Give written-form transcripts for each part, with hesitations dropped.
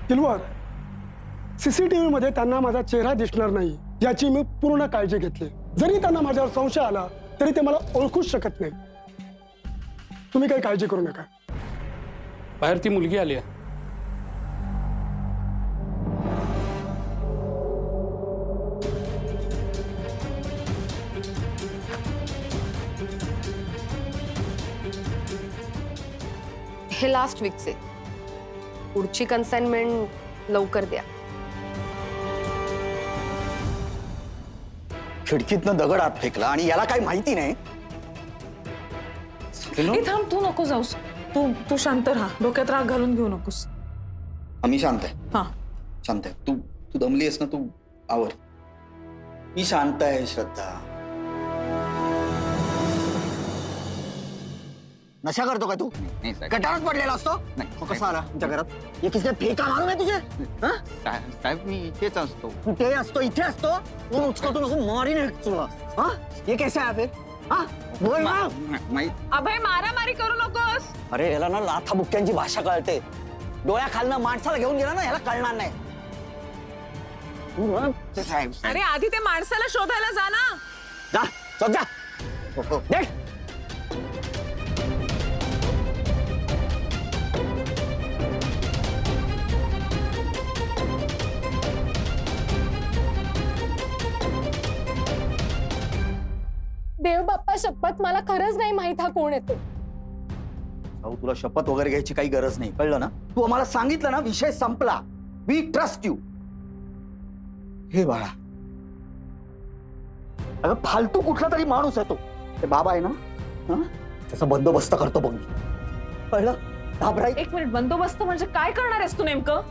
दिलवर, CCTV मध्ये त्यांना माझा चेहरा दिसणार नाही याची मी पूर्ण काळजी घेतली. जरी त्यांना माझ्यावर संशय आला तरी ते मला ओळखूच शकत नाही. तुम्ही काही काळजी करू नका. बाहेर ती मुलगी आली आहे. हे लास्ट वीकचे. पुढची कन्साइनमेंट लवकर द्या. खिडकीतनं दगड आत फेकला आणि याला काही माहिती नाही. ए थांब, तू नको जाऊस. तू शांत राहा, डोक्यात राग घालून घेऊ नकोस. आम्ही शांत आहे. हा शांत आहे. तू दमली आहेस ना, तू आवर. मी शांत आहे श्रद्धा. नशा करतो का तू? गटारात पडलेला असतो? नाही. कसा आला तुमच्या घरात? हे किसने फेका मारू नये तुझे? साहेब मी इथेच असतो. कुठे असतो? इथे असतो? तू उचकतो नको, मारीन तुला. हा? ये कैसा है फिर? हा? बोल ना. अभय, मारामारी करू नकोस. अरे याला ना लाथा बुक्क्यांची भाषा कळते. डोळ्याखालनं माणसाला घेऊन गेला ना, याला कळणार नाही. साहेब अरे आधी ते माणसाला शोधायला जा ना. जा, चल जा. देख. देव बाप्पा शपथ, मला खरंच नाही माहित हा कोण येतो. भाऊ, तुला शपथ वगैरे घ्यायची काही गरज नाही, कळलं ना? तू आम्हाला सांगितलं ना, विषय संपला. We trust you. हे बाळा, अगं फालतू कुठला तरी माणूस आहे तो. ते बाबा आहे ना, हं? त्याचा बंदोबस्त करतो बघ मी. कळलं? घाबराय. एक मिनिट, बंदोबस्त म्हणजे काय करणार आहेस तू नेमकं?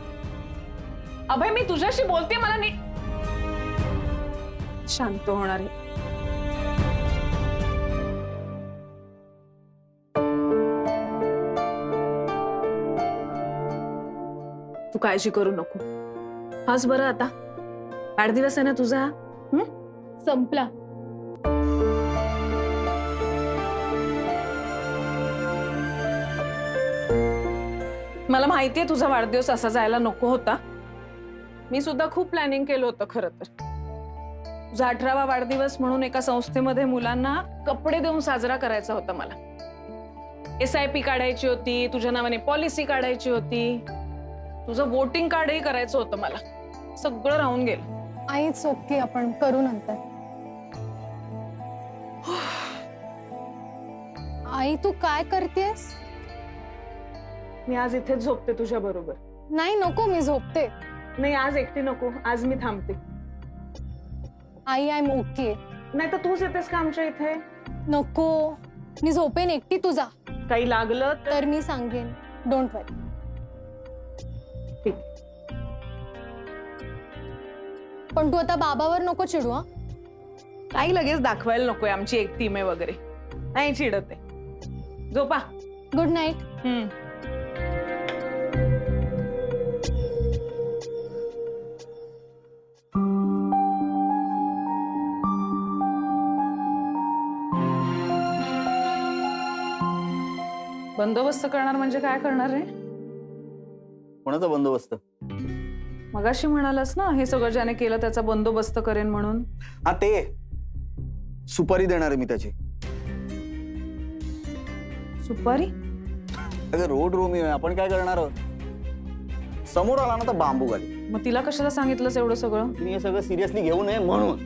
अभय, मी तुझ्याशी बोलते, मला नीट शांत होणार आहे. तू काळजी करू नको. हाच बरं आता. वाढदिवस आहे ना तुझा. संपला. मला माहितीये तुझा वाढदिवस असा जायला नको होता. मी सुद्धा खूप प्लॅनिंग केलं होतं खरं तर. तुझा 18वा वाढदिवस म्हणून एका संस्थेमध्ये मुलांना कपडे देऊन साजरा करायचा होता मला. SIP काढायची होती, तुझ्या नावाने पॉलिसी काढायची होती, तुझं वोटिंग कार्डही करायचं होतं मला. सगळं राहून गेलं. आईच ओके, आपण करू नंतर. आई तू काय करतेस? मी आज इथेच झोपते तुझ्या बरोबर. नाही नको, मी झोपते. नाही, आज एकटी नको. आज मी थांबते. आई आय एम ओके. नाही तर तूच येतेस का आमच्या इथे? नको, मी झोपेन एकटी. तुझा काही लागलं तर मी सांगेन. डोंट वरी. ठीक. पण तू आता बाबावर नको चिडू. हा, काही लगेच दाखवायला नकोय आमची एक टीम आहे वगैरे. नाही चिडत आहे. झोपा. Good night. बंदोबस्त करणार म्हणजे काय करणार आहे? कोणाचा बंदोबस्त? मगाशी म्हणालास ना, हे सगळं ज्याने केलं त्याचा बंदोबस्त करेन म्हणून. हा, ते सुपारी देणार आहे मी त्याची. सुपारी? अगं रोड रोमी आहे, आपण काय करणार आहोत? समोर आला ना तर बांबू घाली. मग तिला कशाला सांगितलंस एवढं सगळं? तिने हे सगळं सिरियसली घेऊ नये म्हणून.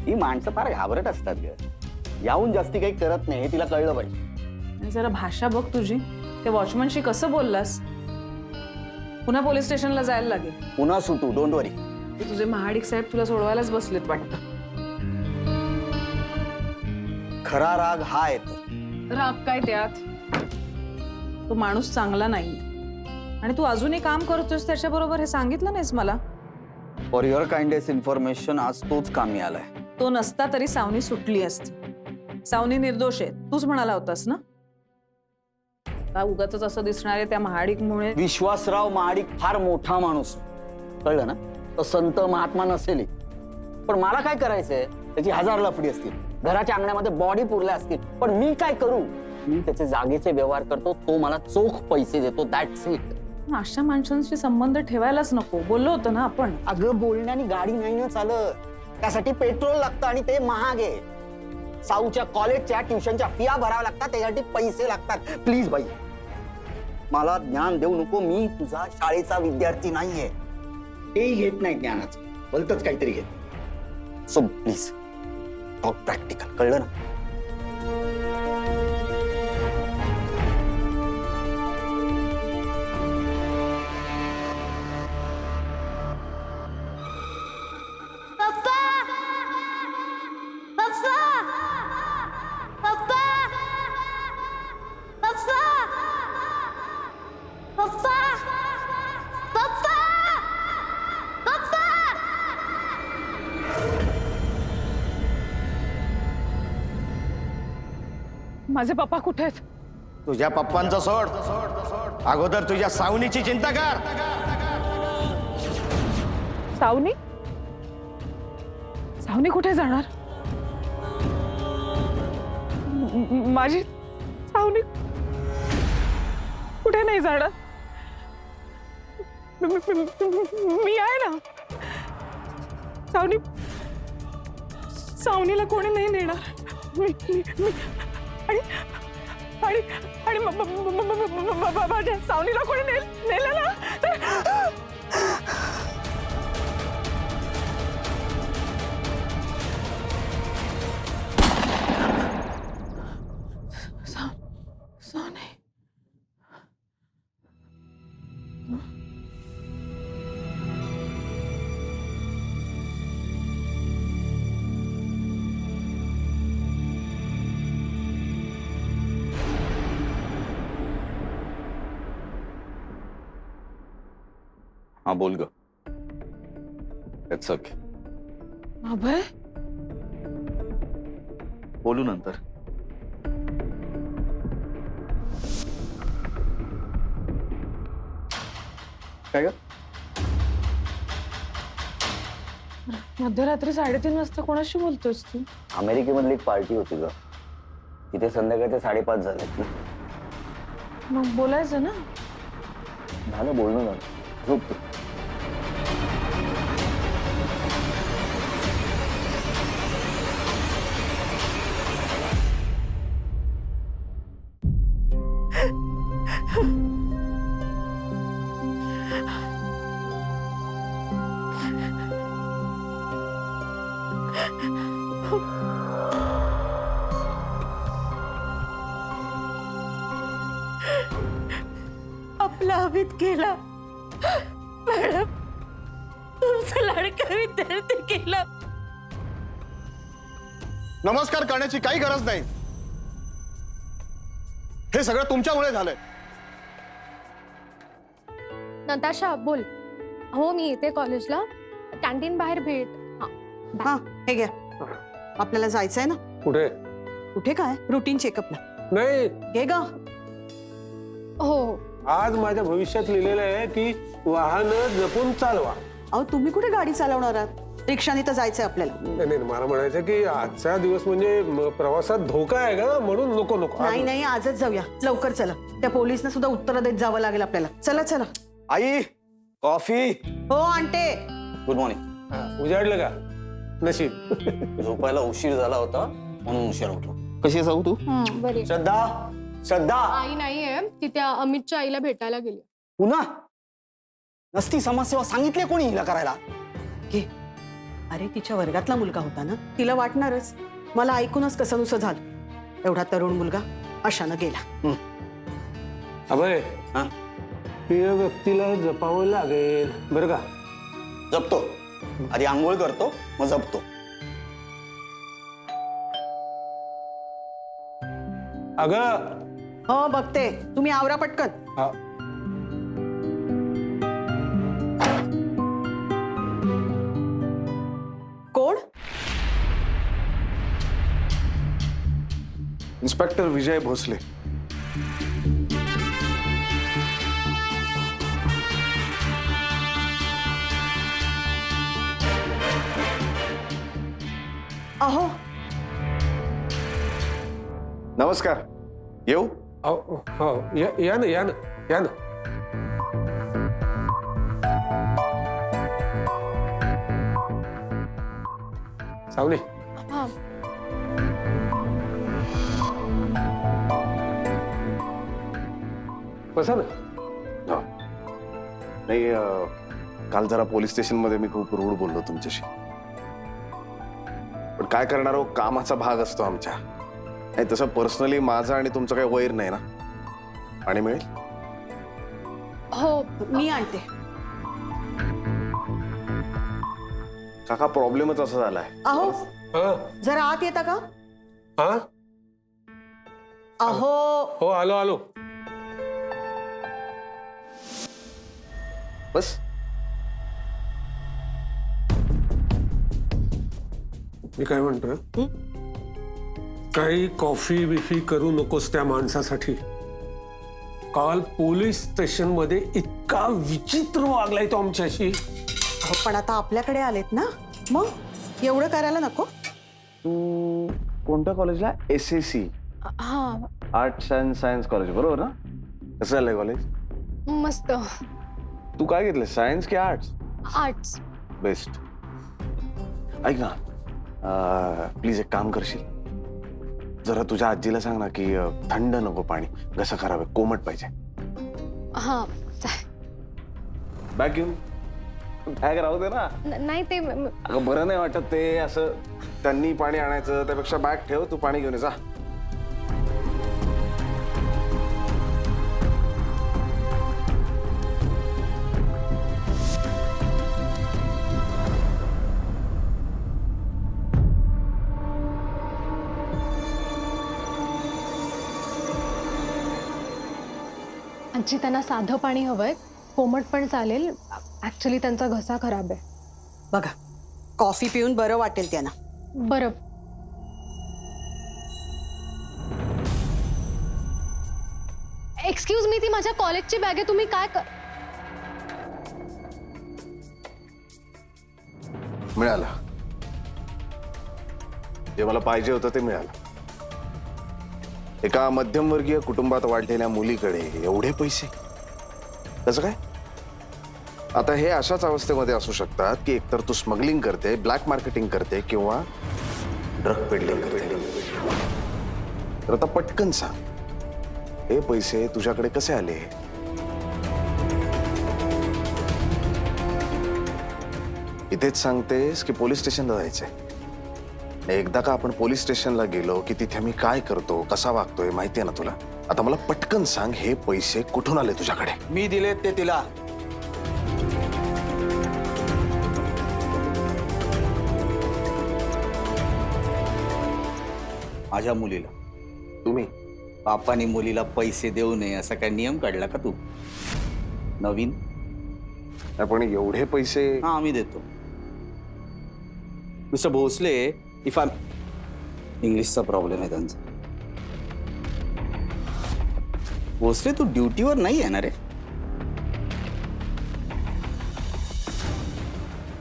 ही माणसं फार घाबरट असतात ग. याहून जास्ती काही करत नाही, हे तिला कळलं पाहिजे. आणि जरा भाषा बघ तुझी. त्या वॉचमनशी कसं बोललास? पुन्हा पोलीस स्टेशनला जायला लागेल. पुन्हा सुटू, डोंट वरी. तुझे महाडिक साहेब तुला सोडवायलाच बसलेत वाटतं. खरा राग हा येतो. राग काय त्यात? तो माणूस चांगला नाही आणि तू अजूनही काम करतोस त्याच्याबरोबर, हे सांगितलं नाहीस मला. फॉर युअर काइंडेस्ट इन्फॉर्मेशन, आज तोच कामी आलाय. तो नसता तरी सावनी सुटली असती. सावनी निर्दोष आहे, तूच म्हणाला होतास ना. उगाच असं दिसणार आहे त्या महाडिकमुळे. विश्वासराव महाडिक फार मोठा माणूस, कळलं ना? तो संत महात्मा नसेल, पण मला काय करायचंय? त्याची 1000 लफडी असतील, घराच्या अंगणामध्ये बॉडी पुरल्या असतील, पण मी काय करू? मी त्याचे जागेचे व्यवहार करतो, तो मला चोख पैसे देतो. That's it. अशा माणसांशी संबंध ठेवायलाच नको, बोललो होतो ना आपण. अगं बोलण्याने गाडी नाही ना चालत, त्यासाठी पेट्रोल लागतं आणि ते महाग आहे. साऊच्या कॉलेजच्या ट्युशनच्या फिया भराव्या लागतात, त्यासाठी पैसे लागतात. प्लीज बाई, मला ज्ञान देऊ नको. मी तुझा शाळेचा विद्यार्थी नाहीये. तेही घेत नाही ज्ञानाचं, भलतच काहीतरी घेत. सो प्लीज टॉक प्रॅक्टिकल, कळलं ना? माझे पप्पा कुठे आहेत? तुझ्या पप्पांचं सोड, अगोदर तुझ्या सावनीची चिंता कर. सावनी? सावनी कुठे जाणार? माझी सावनी कुठे नाही जाणार. मी आहे ना. सावनीला कोणी नाही नेणार. आणि माझ्या सावनीला कोणी नेलं ना तर सावनी. हा बोल ग. इट्स ओके, अभय, बोलू नंतर. काय ग? मध्यरात्री 3:30 वाजता कोणाशी बोलतोस तू? अमेरिकेमधली एक पार्टी होती ग, तिथे संध्याकाळचे 5:30 झालेत ना. मग बोलायचं ना. झालं बोलणं, झालं. झोप तू. आपला अमित गेला मॅडम, तुमचा लाडका विद्यार्थी गेला. नमस्कार करण्याची काही गरज नाही. हे सगळं तुमच्यामुळे झालंय. नताशा बोल. हो मी येते कॉलेजला, कॅन्टीन बाहेर भेट. हा हे घ्या, आपल्याला जायचंय ना. कुठे? कुठे काय, रुटीन चेकअपला. नाही, घे ग. हो आज माझ्या भविष्यात लिहिलेलं आहे की वाहन जपून चालवा. अहो तुम्ही कुठे गाडी चालवणार आहात? रिक्षाने तर जायचंय आपल्याला. नाही, मला म्हणायचं की आजचा दिवस म्हणजे प्रवासात धोका आहे का, म्हणून नको. नाही नाही, आजच जाऊया, लवकर चला. त्या पोलिसने सुद्धा उत्तर देत जावं लागेल आपल्याला. चला चला. आई, कॉफी. हो आणते. Good morning. उजाडलं का नशीब. झोपायला उशीर झाला होता म्हणून उशीर उठलो. कशी जाऊ तू? बरी. श्रद्धा, श्रद्धा. आई नाहीये, ती त्या अमितच्या आईला भेटायला गेली. पुन्हा नसती समाजसेवा सांगितले कोणी हिला करायला? घे. अरे तिच्या वर्गातला मुलगा होता ना, तिला वाटणारच. मला ऐकूनच कसं नुसतं झालं. एवढा तरुण मुलगा अशानं गेला. अभय, हा? प्रिय व्यक्तीला जपावं लागेल बरं का. जपतो. आधी आंघोळ करतो, मग जपतो. अगं, हो बघते, तुम्ही आवरा पटकन. हा, कोण? इन्स्पेक्टर विजय भोसले. अहो नमस्कार, येऊ? हो, या ना. सावनी हा बसा ना. नाही काल जरा पोलीस स्टेशन मध्ये मी खूप रूढ बोललो तुमच्याशी. पण काय करणार हो, कामाचा भाग असतो आमच्या. नाही तसं पर्सनली माझं आणि तुमचं काही वैर नाही ना. पाणी मिळेल? हो मी आणते. काका प्रॉब्लेमच असा झालाय. अहो हा जरा आत येता का? हा अहो हो आलो आलो. बस मी काय म्हणतोय, काही कॉफी बिफी करू नकोस त्या माणसासाठी. काल पोलीस स्टेशन मध्ये इतका विचित्र वागलाय तो आमच्याशी. अहो पण आता आपल्याकडे आलेत ना, मग एवढं करायला नको. तू कोणत्या कॉलेजला? SAC हा आर्ट्स अँड सायन्स कॉलेज, बरोबर ना? कसं झालंय कॉलेज? मस्त. तू काय घेतलं, सायन्स की आर्ट्स? आर्ट्स. बेस्ट. ऐक ना, प्लीज एक काम करशील, जरा तुझ्या आजीला सांग ना की थंड नको पाणी, घसा खराब आहे, कोमट पाहिजे. हा बॅग घेऊन बॅग राहू दे ना. नाही ते अगं बरं नाही वाटत ते असं त्यांनी पाणी आणायचं, त्यापेक्षा बॅग ठेव, तू पाणी घेऊन ये जा. आजी त्यांना साधं पाणी हवंय, कोमट पण चालेल. ऍक्च्युली त्यांचा घसा खराब आहे. बघा, कॉफी पिऊन बरं वाटेल त्यांना. बरं. एक्सक्यूज मी, ती माझ्या कॉलेजची बॅग आहे. तुम्ही काय मिळालं जे मला पाहिजे होतं ते मिळालं. एका मध्यमवर्गीय कुटुंबात वाढलेल्या मुलीकडे एवढे पैसे कसं काय? आता हे अशाच अवस्थेमध्ये असू शकतात की एकतर तू स्मगलिंग करते, ब्लॅक मार्केटिंग करते किंवा ड्रग पेडलिंग करते. तर आता पटकन सांग, हे पैसे तुझ्याकडे कसे आले? इथेच सांगतेस की पोलीस स्टेशनला जायचंय? एकदा का आपण पोलीस स्टेशनला गेलो की तिथे मी काय करतो, कसा वागतोय माहितीये ना तुला. आता मला पटकन सांग, हे पैसे कुठून आले तुझ्याकडे? मी दिले ते तिला. माझ्या मुलीला. तुम्ही? बापाने मुलीला पैसे देऊ नये असा काय नियम काढला का तू नवीन? पण एवढे पैसे? हा आम्ही देतो. मिस्टर भोसले, इफ आय इंग्लिशचा प्रॉब्लेम आहे त्यांचा. भोसले तू ड्युटीवर नाही येणार रे.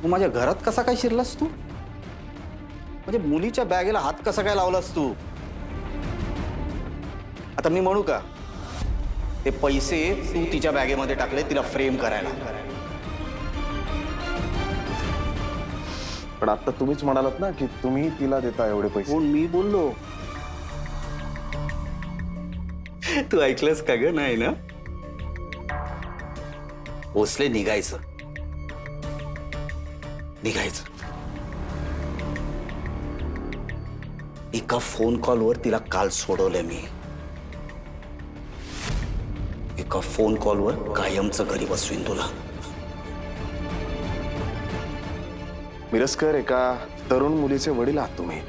मग माझ्या घरात कसा काय शिरलास तू? म्हणजे मुलीच्या बॅगेला हात कसा काय लावलास तू? आता मी म्हणू का, ते पैसे तू तिच्या बॅगेमध्ये टाकले तिला फ्रेम करायला. पण आता तुम्हीच म्हणालात ना की तुम्ही तिला देता एवढे पैसे. कोण? मी बोललो. तू ऐकलंस का ग? नाही ना. भोसले निघायचं. एका फोन कॉलवर तिला काल सोडवलंय मी. एका फोन कॉलवर कायमचं घरी बसवीन तुला. मिरजकर, एका तरुण मुलीचे वडील आहात तुम्ही.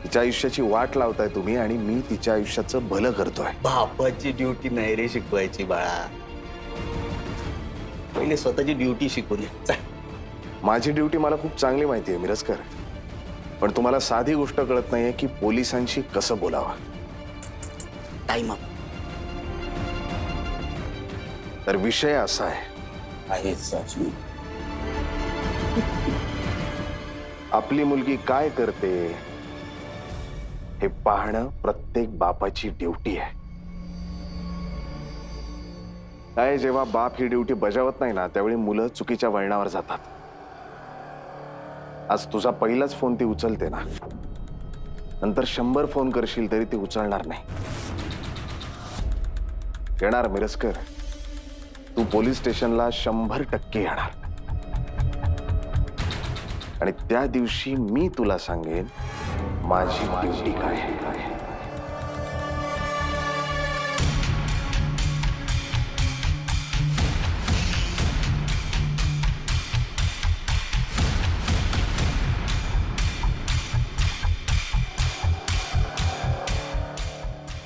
तिच्या आयुष्याची वाट लावताय तुम्ही आणि मी तिच्या आयुष्याचं भलं करतोय. बापाची ड्युटी नाही रे शिकवायची बाळा. पहिले स्वतःची ड्युटी शिकून ये. माझी ड्युटी मला खूप चांगली माहिती आहे मिरजकर, पण तुम्हाला साधी गोष्ट कळत नाहीये की पोलिसांशी कसं बोलावं. Time up. तर विषय असा आहे, आपली मुलगी काय करते हे पाहणं प्रत्येक बापाची ड्युटी आहे. काय जेव्हा बाप ही ड्युटी बजावत नाही ना त्यावेळी मुलं चुकीच्या वळणावर जातात. आज तुझा पहिलाच फोन ती उचलते ना, नंतर 100 फोन करशील तरी ती उचलणार नाही. येणार मिरजकर, तू पोलीस स्टेशनला 100% येणार. आणि त्या दिवशी मी तुला सांगेन माझी ड्युटी काय आहे.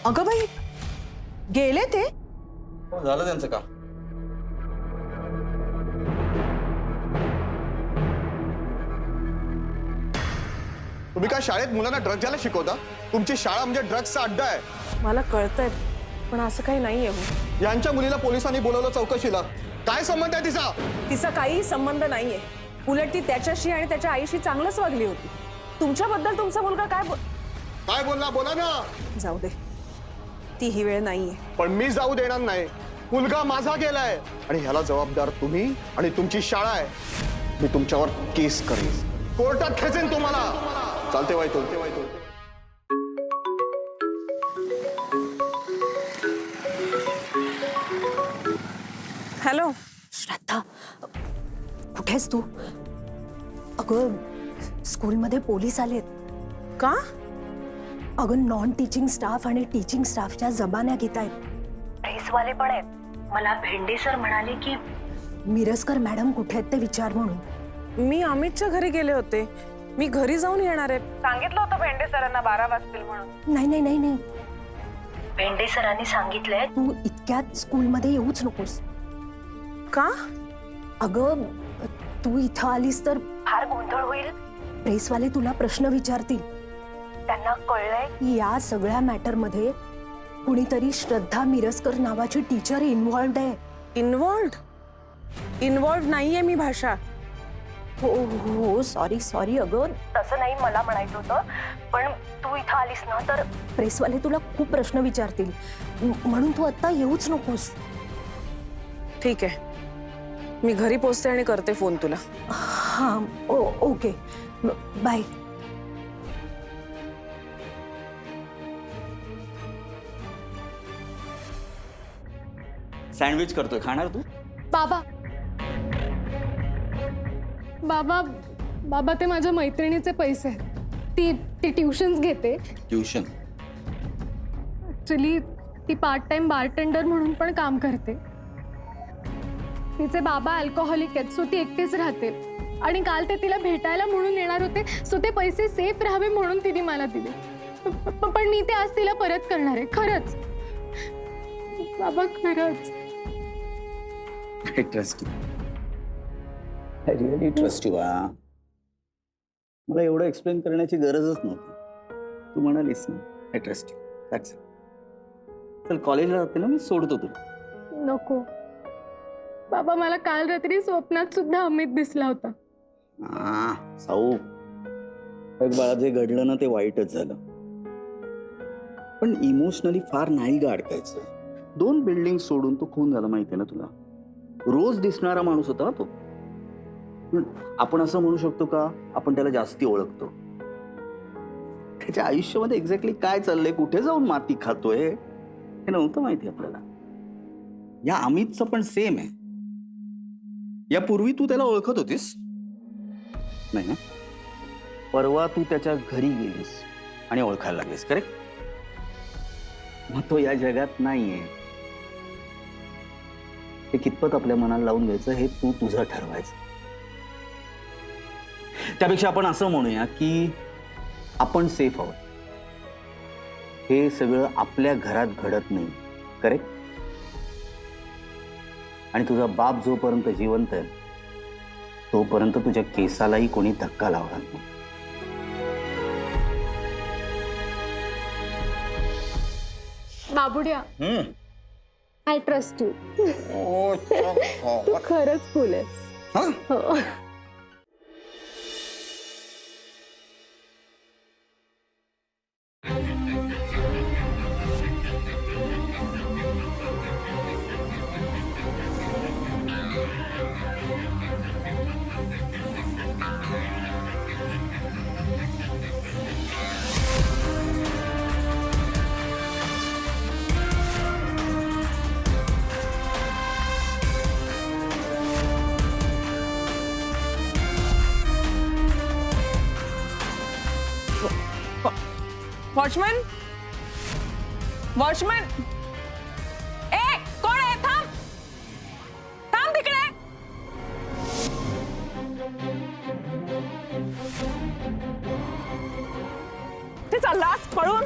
अगं बाई, गेले ते? झालं त्यांचं काम. तुम्ही काय शाळेत मुलांना ड्रग द्यायला शिकवता? तुमची शाळा म्हणजे ड्रग्सचा अड्डा आहे. मला कळतंय, पण असं काही नाहीये हो. यांच्या मुलीला पोलिसांनी बोलवलं चौकशीला. काय संबंध आहे तिचा? तिचा काही संबंध नाहीये. उलट ती त्याच्याशी आणि त्याच्या आईशी चांगलंच वागली होती. तुमच्याबद्दल तुमचा मुलगा काय बोलला? बोला ना. जाऊ दे, ती ही वेळ नाहीये. पण मी जाऊ देणार नाही. मुलगा माझा गेलाय आणि ह्याला जबाबदार तुम्ही आणि तुमची शाळा आहे. मी तुमच्यावर केस करेन, कोर्टात खेचेन तुम्हाला. चालते वाईतो. हॅलो श्रद्धा, कुठेस तू? अगं, स्कूलमध्ये पोलीस आलेत. का? अगं, नॉन टीचिंग स्टाफ आणि टीचिंग स्टाफच्या जबान्या घेत आहेत. प्रेसवाले पण आहेत. मला भेंडे सर म्हणाले की मिरजकर मॅडम कुठे आहेत ते विचार म्हणून. मी अमितच्या घरी गेले होते. मी घरी जाऊन येणार आहे. सांगितलं होतं भेंडे सरांना 12 वाजतील म्हणून. नाही. भेंडे सरांनी सांगितलंय तू इतक्यात स्कूलमध्ये येऊच नकोस. का? अगं, तू इथं आलीस तर फार गोंधळ होईल. प्रेसवाले तुला प्रश्न विचारतील. त्यांना कळलंय की या सगळ्या मॅटर मध्ये कुणीतरी श्रद्धा मिरजकर नावाची टीचर इन्व्हॉल्ड आहे. इन्व्हॉल्ड नाहीये मी भाषा. हो, सॉरी अगं, तसं नाही मला म्हणायचं होतं. पण तू इथं आलीस ना तर प्रेसवाले तुला खूप प्रश्न विचारतील. म्हणून तू आता येऊच नकोस. ठीक आहे, मी घरी पोचते आणि करते फोन तुला. हा, ओके, बाय. सँडविच करतोय, खाणार तू? बाबा ते माझ्या मैत्रिणीचे पैसे आहेत. ती ट्युशन्स घेते. ट्युशन? ऍक्च्युली ती पार्ट टाइम बारटेंडर म्हणून पण काम करते. तिचे बाबा अल्कोहोलिक आहेत, सो ती एकटीच राहते. आणि काल ते तिला भेटायला म्हणून येणार होते, सो ते पैसे सेफ राहावे म्हणून तिने मला दिले. पण मी ते आज तिला परत करणार आहे. खरंच बाबा, खरंच. I trust you. I really trust you. मला एवढं एक्सप्लेन करण्याची गरजच नव्हती. तू म्हणालीस ना, I trust you. That's it. चल, कॉलेजला जाते ना, मी सोडतो तुला. नको बाबा, मला काल रात्री स्वप्नात सुद्धा अमित दिसला होता. साऊ, बघ बाळा, जे घडलं ना ते वाईटच झालं. पण इमोशनली फार नाही गा अडकायचं. 2 बिल्डिंग सोडून तो खून झाला, माहितीये ना तुला. रोज दिसणारा माणूस होता ना तो. पण आपण असं म्हणू शकतो का आपण त्याला जास्ती ओळखतो? त्याच्या आयुष्यामध्ये एक्झॅक्टली काय चाललंय, कुठे जाऊन माती खातोय, हे नव्हतं माहिती आपल्याला. या अमितचं पण सेम आहे. यापूर्वी तू त्याला ओळखत होतीस नाही ना? परवा तू त्याच्या घरी गेलीस आणि ओळखायला लागलीस, करेक्ट? मग तो या जगात नाहीये. हे कितपत आपल्या मनाला लावून घ्यायचं हे तू तुझं ठरवायचं. त्यापेक्षा आपण असं म्हणूया की आपण सेफ आहोत. हे सगळं आपल्या घरात घडत नाही, करेक्ट? आणि तुझा बाप जोपर्यंत जिवंत आहे तोपर्यंत तुझ्या केसालाही कोणी धक्का लावणार नाही. बाबुड्या, आय ट्रस्ट यू. तू खरंच फुल आहेस. हो. वॉचमॅन वॉचमॅन ए कोण आहे थांब थांब तिकडे ते चाललास पळून